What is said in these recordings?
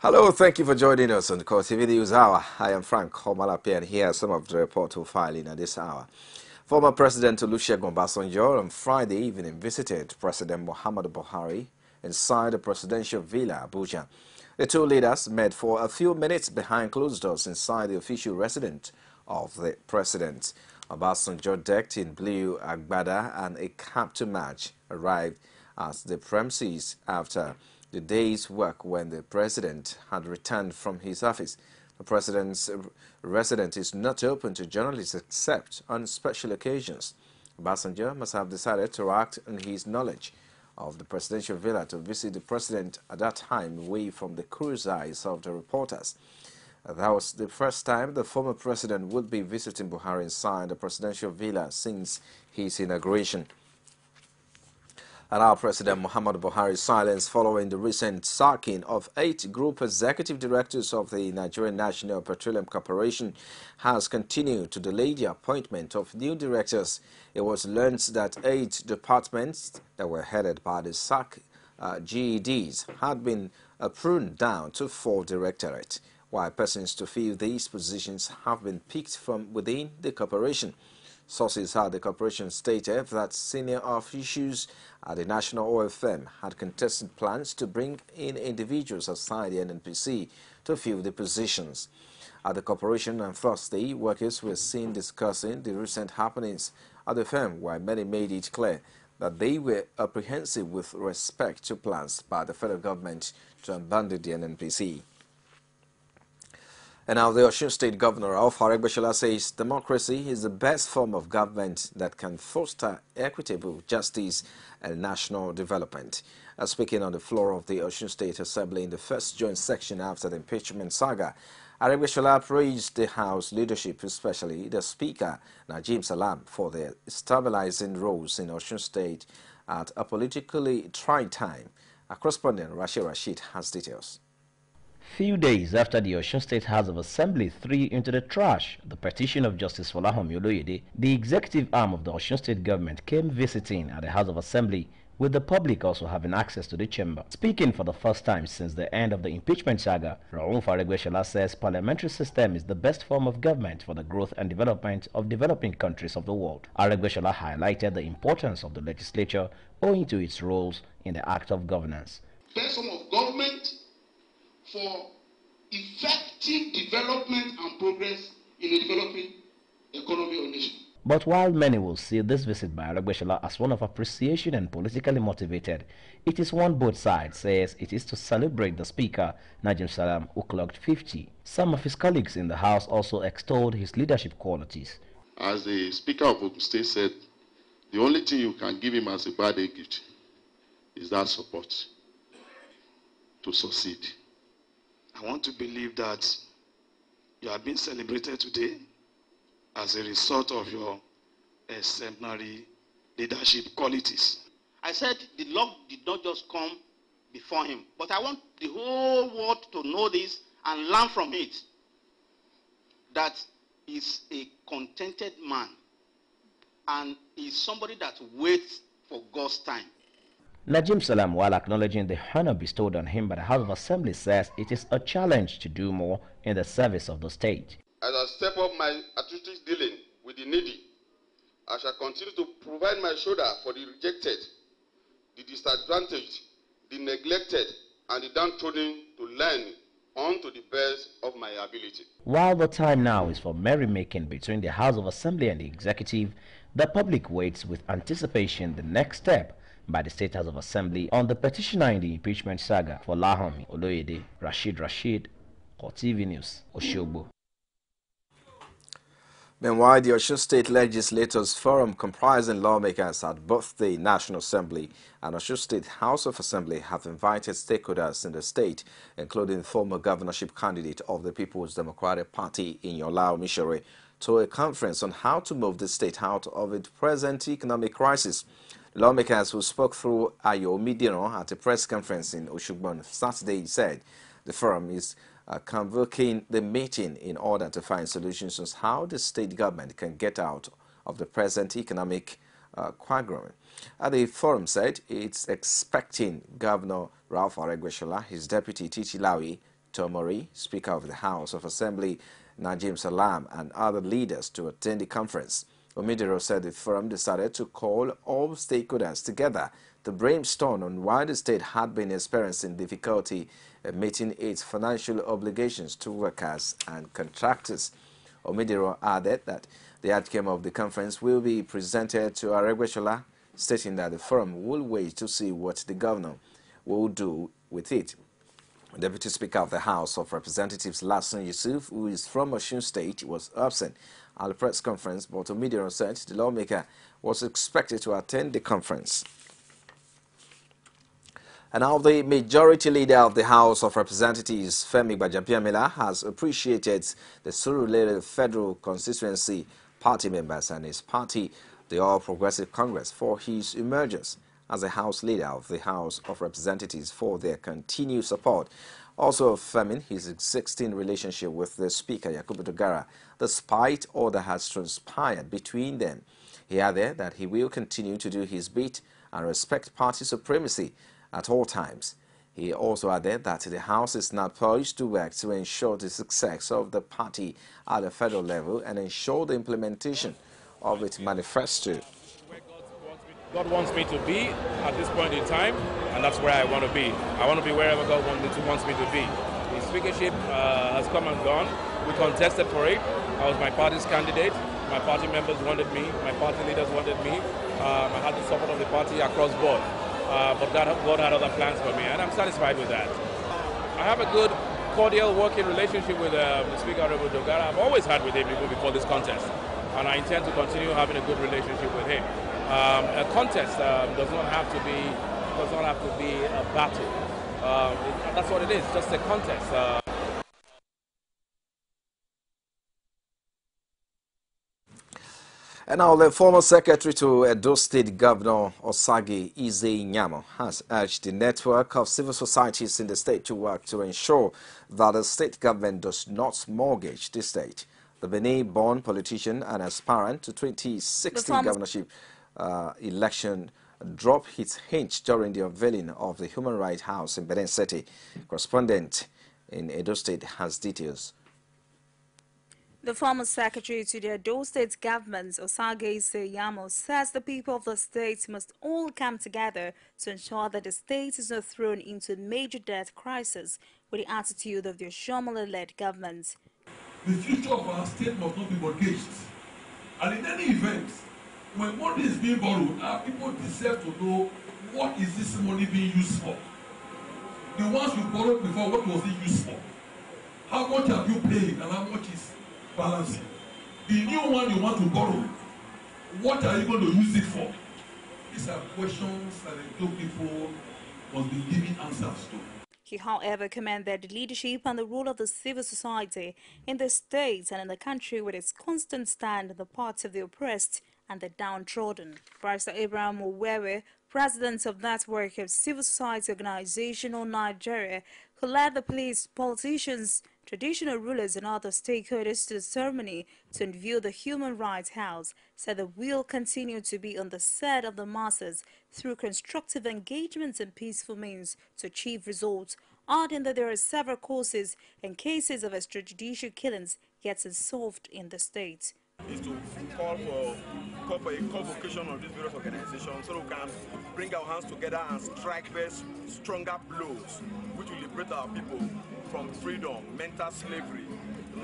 Hello, thank you for joining us on CoreTV News Hour. I am Frank Homalapi, and here are some of the reports we'll file in at this hour. Former President Olusegun Obasanjo on Friday evening visited President Muhammadu Buhari inside the presidential villa, Abuja. The two leaders met for a few minutes behind closed doors inside the official residence of the president. Obasanjo, decked in blue agbada and a cap to match, arrived at the premises after the day's work when the president had returned from his office. The president's residence is not open to journalists except on special occasions. Obasanjo must have decided to act on his knowledge of the presidential villa to visit the president at that time away from the curious eyes of the reporters. That was the first time the former president would be visiting Buhari inside the presidential villa since his inauguration. And our President Muhammadu Buhari's silence following the recent sacking of 8 group executive directors of the Nigerian National Petroleum Corporation has continued to delay the appointment of new directors. It was learned that 8 departments that were headed by the GEDs had been pruned down to 4 directorates, while persons to fill these positions have been picked from within the corporation. Sources at the corporation stated that senior officials at the National Oil Firm had contested plans to bring in individuals outside the NNPC to fill the positions. At the corporation on Thursday, workers were seen discussing the recent happenings at the firm, while many made it clear that they were apprehensive with respect to plans by the federal government to abandon the NNPC. And now the Osun State Governor Rauf Aregbesola says democracy is the best form of government that can foster equitable justice and national development. Speaking on the floor of the Osun State Assembly in the first joint section after the impeachment saga, Aregbesola praised the House leadership, especially the Speaker, Najim Salam, for their stabilizing roles in Osun State at a politically trying time. Our correspondent Rashid has details. Few days after the Osun State House of Assembly threw into the trash the petition of Justice Folahomi Oloyede, the executive arm of the Osun State government came visiting at the House of Assembly, with the public also having access to the chamber. Speaking for the first time since the end of the impeachment saga, Rauf Aregbesola says parliamentary system is the best form of government for the growth and development of developing countries of the world. Aregbesola highlighted the importance of the legislature owing to its roles in the act of governance. Best form of government for effective development and progress in a developing economy or nation. But while many will see this visit by Aregbesola as one of appreciation and politically motivated, it is one both sides says it is to celebrate the Speaker, Najim Salam, who clocked 50. Some of his colleagues in the House also extolled his leadership qualities. As the Speaker of Ogun State said, the only thing you can give him as a birthday gift is that support to succeed. I want to believe that you are being celebrated today as a result of your exemplary leadership qualities. I said the love did not just come before him, but I want the whole world to know this and learn from it. That he's a contented man and is somebody that waits for God's time. Najim Salam, while acknowledging the honor bestowed on him by the House of Assembly, says it is a challenge to do more in the service of the state. As I step up my activities dealing with the needy, I shall continue to provide my shoulder for the rejected, the disadvantaged, the neglected, and the downtrodden to learn on to the best of my ability. While the time now is for merrymaking between the House of Assembly and the Executive, the public waits with anticipation the next step by the State House of Assembly on the petitioner in the impeachment saga. For Folahomi Oloyede, Rashid, CoreTV News, Oshogbo. Meanwhile, the Osun State Legislators Forum, comprising lawmakers at both the National Assembly and Osun State House of Assembly, have invited stakeholders in the state, including former governorship candidate of the People's Democratic Party, Inyiola Omisore, to a conference on how to move the state out of its present economic crisis. Lawmakers who spoke through Ayo Midino at a press conference in Oshogbo on Saturday said the forum is convoking the meeting in order to find solutions on how the state government can get out of the present economic quagmire. The forum said it's expecting Governor Rauf Aregbesola, his deputy Titi Lawi, Tomori, Speaker of the House of Assembly, Najim Salam, and other leaders to attend the conference. Omidero said the forum decided to call all stakeholders together to brainstorm on why the state had been experiencing difficulty meeting its financial obligations to workers and contractors. Omidero added that the outcome of the conference will be presented to Aregbesola, stating that the forum will wait to see what the governor will do with it. Deputy Speaker of the House of Representatives Lasson Yusuf, who is from Osun State, was absent at the press conference, but Omidero said the lawmaker was expected to attend the conference. And now the majority leader of the House of Representatives, Femi Gbajabiamila, has appreciated the Surulere Federal Constituency party members and his party, the All Progressive Congress, for his emergence as the House leader of the House of Representatives for their continued support. Also affirming his existing relationship with the Speaker, Yakubu Dogara, despite all that has transpired between them. He added that he will continue to do his bit and respect party supremacy at all times. He also added that the House is now poised to work to ensure the success of the party at the federal level and ensure the implementation of its manifesto. God wants me to be at this point in time, and that's where I want to be. I want to be wherever God wants me to be. The speakership has come and gone. We contested for it. I was my party's candidate. My party members wanted me. My party leaders wanted me. I had the support of the party across board. But God had other plans for me, and I'm satisfied with that. I have a good, cordial working relationship with the Speaker, Honorable Dogara. I've always had with him even before this contest, and I intend to continue having a good relationship with him. A contest does not have to be a battle. That's what it is, just a contest. And now the former secretary to Edo State Governor Osage Ize Nyamo has urged the network of civil societies in the state to work to ensure that the state government does not mortgage the state. The Benin-born politician and aspirant to 2016 governorship election dropped his hint during the unveiling of the Human Rights House in Benin City. Correspondent in Edo State has details. The former secretary to the Edo State government, Osage Nyamo, says the people of the state must all come together to ensure that the state is not thrown into a major debt crisis with the attitude of the Oshiomhole-led government. The future of our state must not be mortgaged. And in any event, when money is being borrowed, our people deserve to know what is this money being used for. The ones you borrowed before, what was it used for? How much have you paid and how much is balancing? The new one you want to borrow, what are you going to use it for? These are questions that the people must be giving answers to. He, however, commended the leadership and the role of the civil society in the state and in the country with its constant stand on the parts of the oppressed and the downtrodden. Pastor Abraham Owewe, president of Network of Civil Society Organization on Nigeria, who led the police, politicians, traditional rulers and other stakeholders to the ceremony to unveil the Human Rights House, said they will continue to be on the side of the masses through constructive engagements and peaceful means to achieve results, adding that there are several causes and cases of extrajudicial killings yet unsolved in the state. Is to call for a convocation of these various organizations so we can bring our hands together and strike stronger blows which will liberate our people from freedom, mental slavery,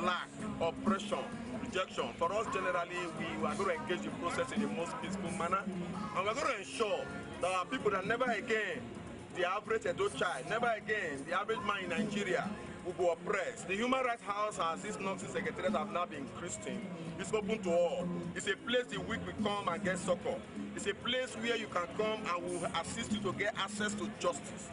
lack, oppression, rejection. For us generally, we are going to engage the process in the most peaceful manner, and we're going to ensure that our people that never again the average Edo child, never again the average man in Nigeria will be oppressed. The Human Rights House, as this nonsense secretariat have now been christened, it's open to all. It's a place the weak will come and get succor. It's a place where you can come and will assist you to get access to justice.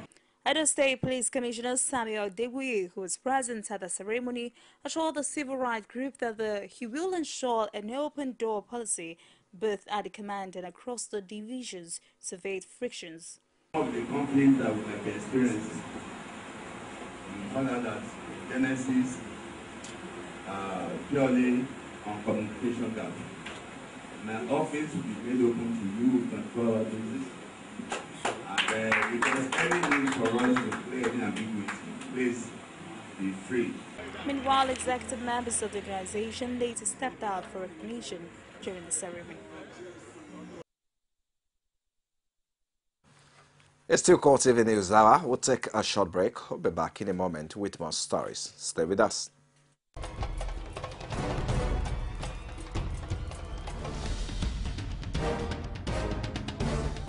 Edo State Police Commissioner Samuel Deguye, who was present at the ceremony, assured the civil rights group that he will ensure an open-door policy both at the command and across the divisions to evade frictions. One of the conflicts that we have experienced, we found out that genesis purely on communication gap. My office will be made open to you 24 hours basis. And if there's any need for us to play any ambiguity, please be free. Meanwhile, executive members of the organization later stepped out for recognition during the ceremony. It's still CoreTV News Hour. We'll take a short break. We'll be back in a moment with more stories. Stay with us.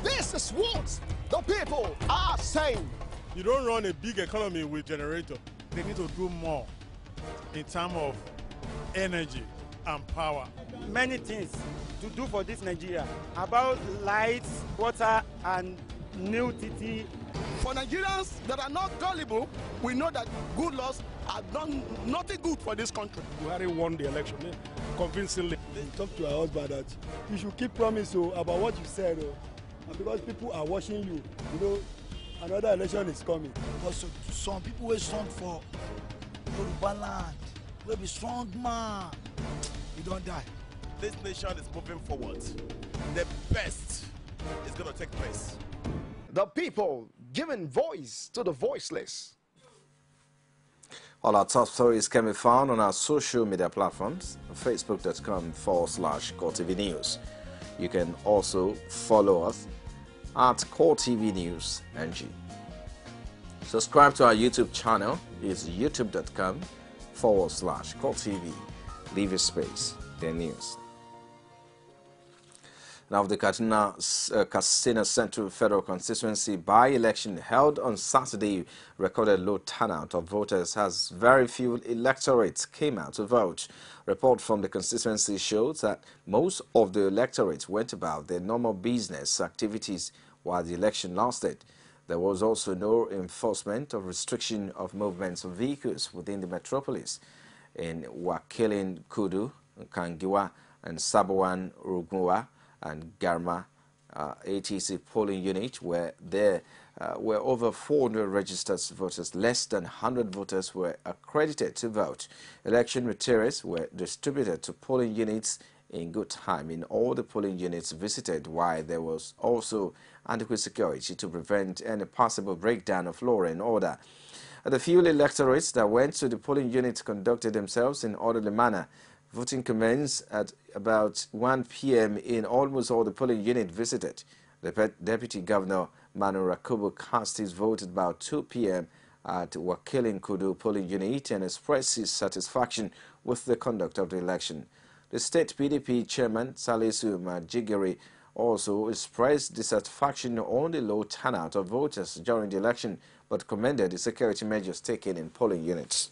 This is what the people are saying. You don't run a big economy with generator. They need to do more in terms of energy and power. Many things to do for this Nigeria about lights, water, and new TT. For Nigerians that are not gullible, we know that good laws have done nothing good for this country. Buhari won the election convincingly. Talk to your husband that you should keep promise about what you said, and because people are watching you, you know, another election is coming. Also, some people will strong for Yoruba land. Will be strong man. You don't die. This nation is moving forward. The best is going to take place. The people giving voice to the voiceless. All our top stories can be found on our social media platforms, facebook.com/CoreTV News. You can also follow us at CoreTV News NG. Subscribe to our YouTube channel. It's youtube.com/CoreTV. Leave a space, the news. Now, the Katsina Central Federal Constituency by-election held on Saturday recorded low turnout of voters as very few electorates came out to vote. Report from the constituency shows that most of the electorates went about their normal business activities while the election lasted. There was also no enforcement of restriction of movements of vehicles within the metropolis. In Wakilin Kudu, Kangiwa, and Sabawan Rugunwa, and Garma ATC polling unit where there were over 400 registered voters. Less than 100 voters were accredited to vote. Election materials were distributed to polling units in good time in all the polling units visited, while there was also adequate security to prevent any possible breakdown of law and order. The few electorates that went to the polling units conducted themselves in orderly manner. Voting commenced at about 1 p.m. in almost all the polling units visited. The Deputy Governor Manu Rakubu cast his vote at about 2 p.m. at Wakilin Kudu polling unit and expressed his satisfaction with the conduct of the election. The state PDP chairman Salisu Majigiri also expressed dissatisfaction on the low turnout of voters during the election, but commended the security measures taken in polling units.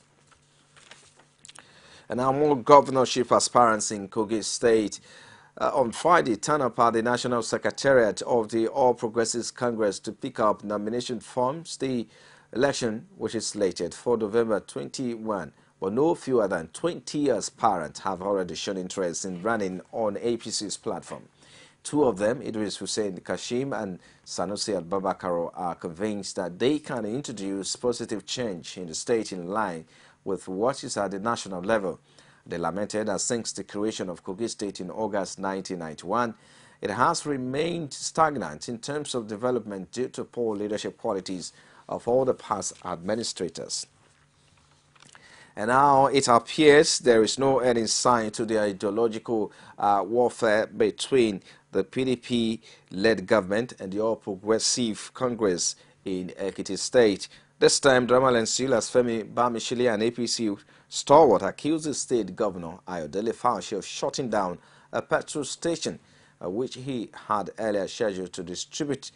And now more governorship aspirants in Kogi State. On Friday, turn up at the National Secretariat of the All Progressives Congress to pick up nomination forms. The election, which is slated for November 21, but no fewer than 20 aspirants have already shown interest in running on APC's platform. Two of them, Idris Hussein Kashim and Sanusi Al-Babakaro, are convinced that they can introduce positive change in the state in line with what is at the national level. They lamented that since the creation of Kogi State in August 1991, it has remained stagnant in terms of development due to poor leadership qualities of all the past administrators. And now it appears there is no ending sign to the ideological warfare between the PDP-led government and the All Progressive Congress in Ekiti State. This time, Dramal and Silas Femi Bamishile, an APC stalwart, accused the state governor Ayodele Fauci of shutting down a petrol station which he had earlier scheduled to distribute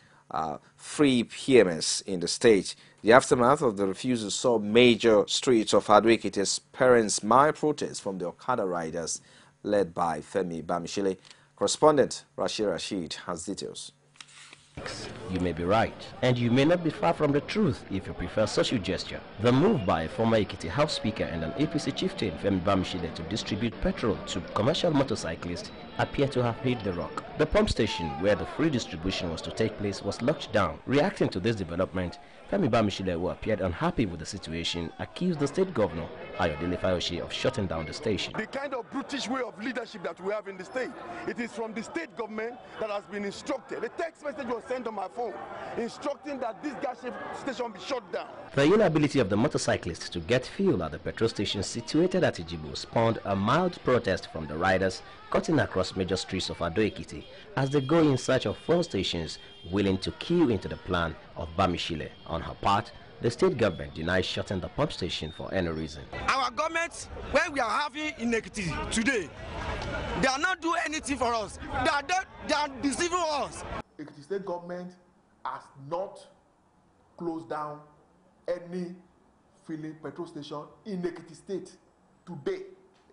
free PMS in the state. The aftermath of the refusal saw major streets of Ado-Ekiti experience mild protests from the Okada riders led by Femi Bamishile. Correspondent Rashid Rashid has details. You may be right, and you may not be far from the truth if you prefer such a gesture. The move by a former Ekiti House Speaker and an APC chieftain, Femi Bamishile, to distribute petrol to commercial motorcyclists appear to have hit the rock. The pump station where the free distribution was to take place was locked down. Reacting to this development, Femi Bamishile, who appeared unhappy with the situation, accused the state governor Ayodele Fayoshe of shutting down the station. The kind of brutish way of leadership that we have in the state, it is from the state government that has been instructed. A text message was sent on my phone instructing that this gas station be shut down. The inability of the motorcyclists to get fuel at the petrol station situated at Ijibo spawned a mild protest from the riders cutting across major streets of Ado-Ekiti as they go in search of fuel stations willing to queue into the plan of Bamishile. On her part, the state government denies shutting the pump station for any reason. Our government, when we are having in Ekiti today, they are not doing anything for us. They are deceiving us. Ekiti state government has not closed down any filling petrol station in Ekiti state today.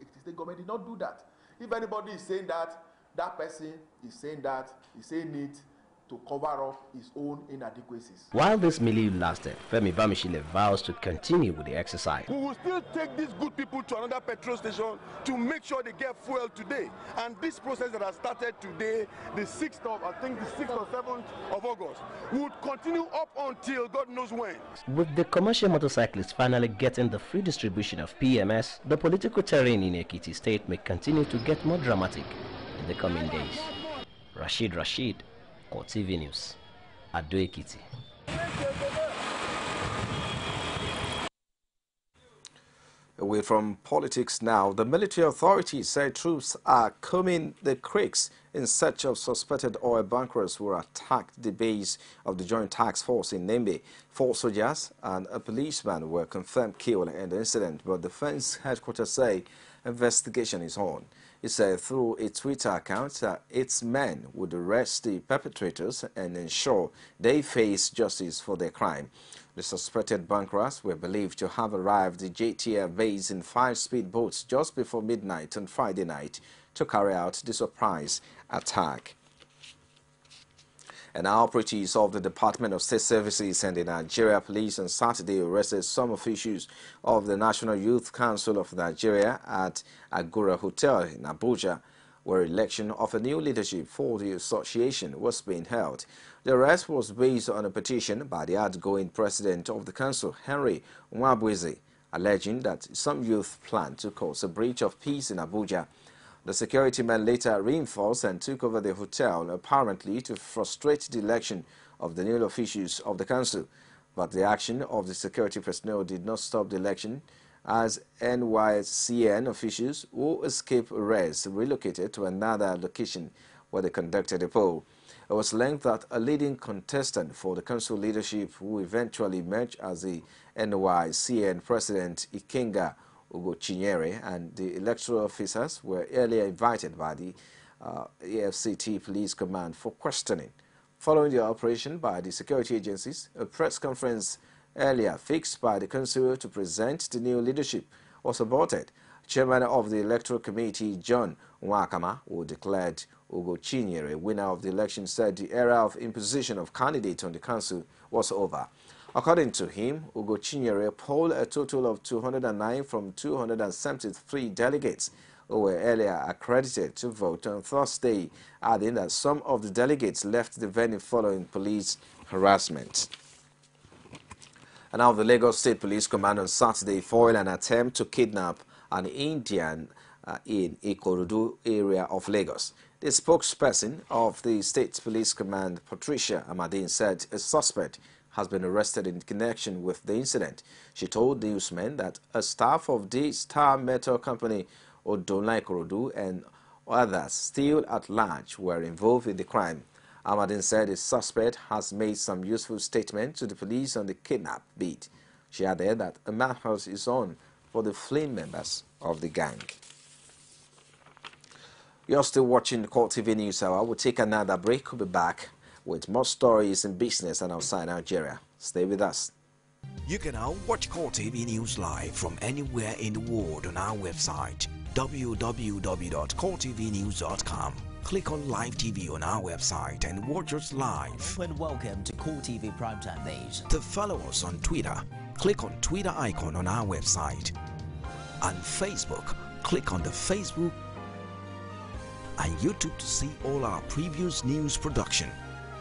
Ekiti state government did not do that. If anybody is saying that, that person is saying that, he's saying it to cover up his own inadequacies. While this milieu lasted, Femi Bamishile vows to continue with the exercise. We will still take these good people to another petrol station to make sure they get fuel today. And this process that has started today, the 6th of, I think the 6th or 7th of August, would continue up until God knows when. With the commercial motorcyclists finally getting the free distribution of PMS, the political terrain in Ekiti state may continue to get more dramatic in the coming days. Rashid, CoreTV News, Ado-Ekiti. Away from politics now, the military authorities say troops are combing the creeks in search of suspected oil bunkers who attacked the base of the Joint Task Force in Nembe. 4 soldiers and a policeman were confirmed killed in the incident, but the defense headquarters say investigation is on. It said through its Twitter account that its men would arrest the perpetrators and ensure they face justice for their crime. The suspected bunkers were believed to have arrived at the JTF base in 5 speedboats just before midnight on Friday night to carry out the surprise attack. And our operatives of the Department of State Services and the Nigeria Police on Saturday arrested some officials of the National Youth Council of Nigeria at Agora Hotel in Abuja, where election of a new leadership for the association was being held. The arrest was based on a petition by the outgoing president of the council, Henry Nwabweze, alleging that some youth plan to cause a breach of peace in Abuja. The security men later reinforced and took over the hotel, apparently to frustrate the election of the new officials of the council. But the action of the security personnel did not stop the election, as NYCN officials who escaped arrest relocated to another location where they conducted a poll. It was linked that a leading contestant for the council leadership, who eventually emerged as the NYCN president, Ikenga Ugochinyere, and the electoral officers were earlier invited by the AFCT Police Command for questioning. Following the operation by the security agencies, a press conference earlier fixed by the council to present the new leadership was aborted. Chairman of the Electoral Committee, John Nwakama, who declared Ugochinyere winner of the election, said the era of imposition of candidates on the council was over. According to him, Ugochinyere polled a total of 209 from 273 delegates who were earlier accredited to vote on Thursday, adding that some of the delegates left the venue following police harassment. And now the Lagos State Police Command on Saturday foiled an attempt to kidnap an Indian in Ikorodu area of Lagos. The spokesperson of the State Police Command, Patricia Amadine, said a suspect has been arrested in connection with the incident. She told newsmen that a staff of the Star Metal Company, Odonla Ikorodu, and others still at large were involved in the crime. Amadine said the suspect has made some useful statements to the police on the kidnap beat. She added that a manhunt is on for the fleeing members of the gang. You're still watching CoreTV News Hour. We'll take another break. We'll be back with more stories in business and outside Nigeria. Stay with us. You can now watch CoreTV News live from anywhere in the world on our website, www.coretvnews.com. Click on Live TV on our website and watch us live. And welcome to CoreTV Primetime Days. To follow us on Twitter, click on Twitter icon on our website. On Facebook, click on the Facebook and YouTube to see all our previous news production.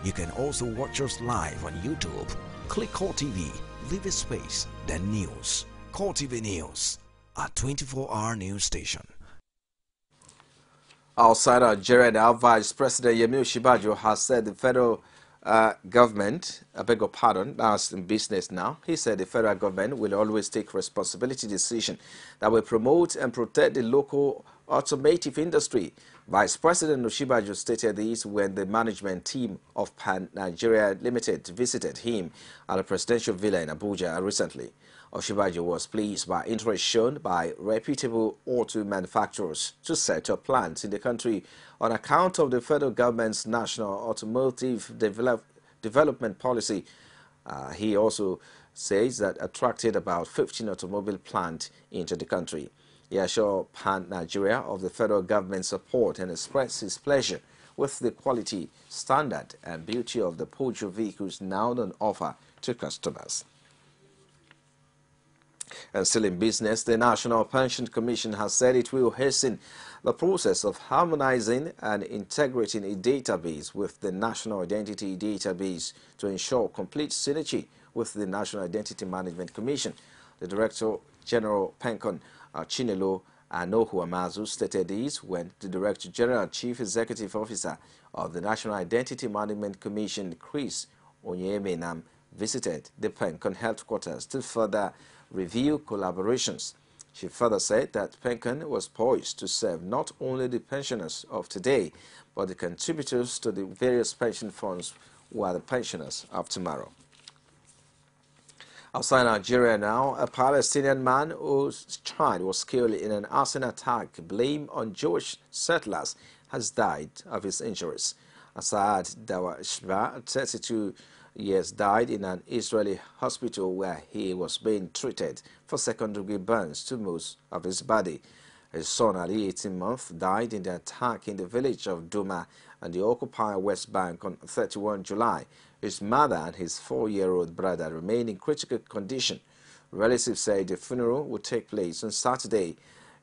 You can also watch us live on YouTube. Click CoreTV, leave a space, then News. CoreTV News. a 24-hour news station. Outside Nigeria now, Vice President Yemi Osinbajo has said the federal government, I beg your pardon, that's in business now. He said the federal government will always take responsibility decision that will promote and protect the local automotive industry. Vice President Osinbajo stated this when the management team of Pan Nigeria Limited visited him at a presidential villa in Abuja recently. Osinbajo was pleased by interest shown by reputable auto manufacturers to set up plants in the country on account of the federal government's national automotive development policy. He also says that attracted about 15 automobile plants into the country. He assured Pan Nigeria of the federal government's support and expressed his pleasure with the quality, standard and beauty of the Peugeot vehicles now on offer to customers. And still in business, the National Pension Commission has said it will hasten the process of harmonizing and integrating a database with the National Identity Database to ensure complete synergy with the National Identity Management Commission. The Director General Pencon Chinelo Anohu Amazu stated this when the Director General and Chief Executive Officer of the National Identity Management Commission, Chris Onyemenam, visited the Pencon headquarters to further review collaborations. She further said that Pencon was poised to serve not only the pensioners of today, but the contributors to the various pension funds who are the pensioners of tomorrow. Outside Nigeria now, a Palestinian man whose child was killed in an arson attack blamed on Jewish settlers has died of his injuries. Asad Dawashba, 32 years, died in an Israeli hospital where he was being treated for second-degree burns to most of his body. His son, Ali, 18 months, died in the attack in the village of Duma on the occupied West Bank on 31 July. His mother and his 4-year-old brother remain in critical condition. Relatives say the funeral will take place on Saturday.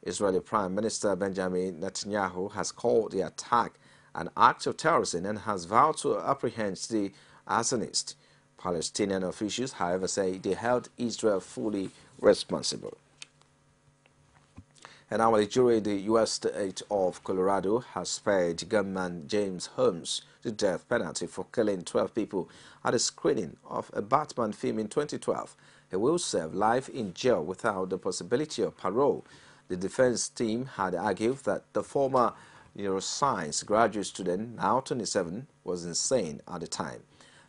Israeli Prime Minister Benjamin Netanyahu has called the attack an act of terrorism and has vowed to apprehend the arsonist. Palestinian officials, however, say they held Israel fully responsible. And now, a jury in the U.S. state of Colorado has spared gunman James Holmes the death penalty for killing 12 people at a screening of a Batman film in 2012. He will serve life in jail without the possibility of parole. The defense team had argued that the former neuroscience graduate student, now 27, was insane at the time.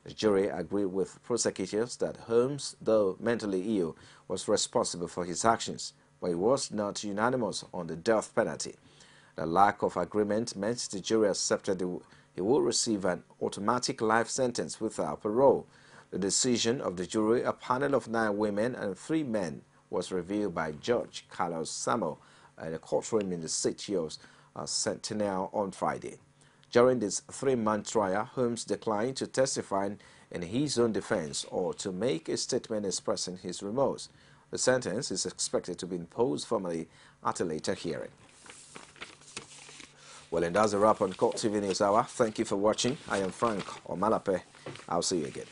The jury agreed with prosecutors that Holmes, though mentally ill, was responsible for his actions, but he was not unanimous on the death penalty. The lack of agreement meant the jury accepted he would receive an automatic life sentence without parole. The decision of the jury, a panel of 9 women and 3 men, was reviewed by Judge Carlos Samuel at a courtroom in the city of Centennial on Friday. During this 3-month trial, Holmes declined to testify in his own defense or to make a statement expressing his remorse. The sentence is expected to be imposed formally at a later hearing. Well, and that's a wrap on CoreTV News Hour. Thank you for watching. I am Frank Omalape. I'll see you again.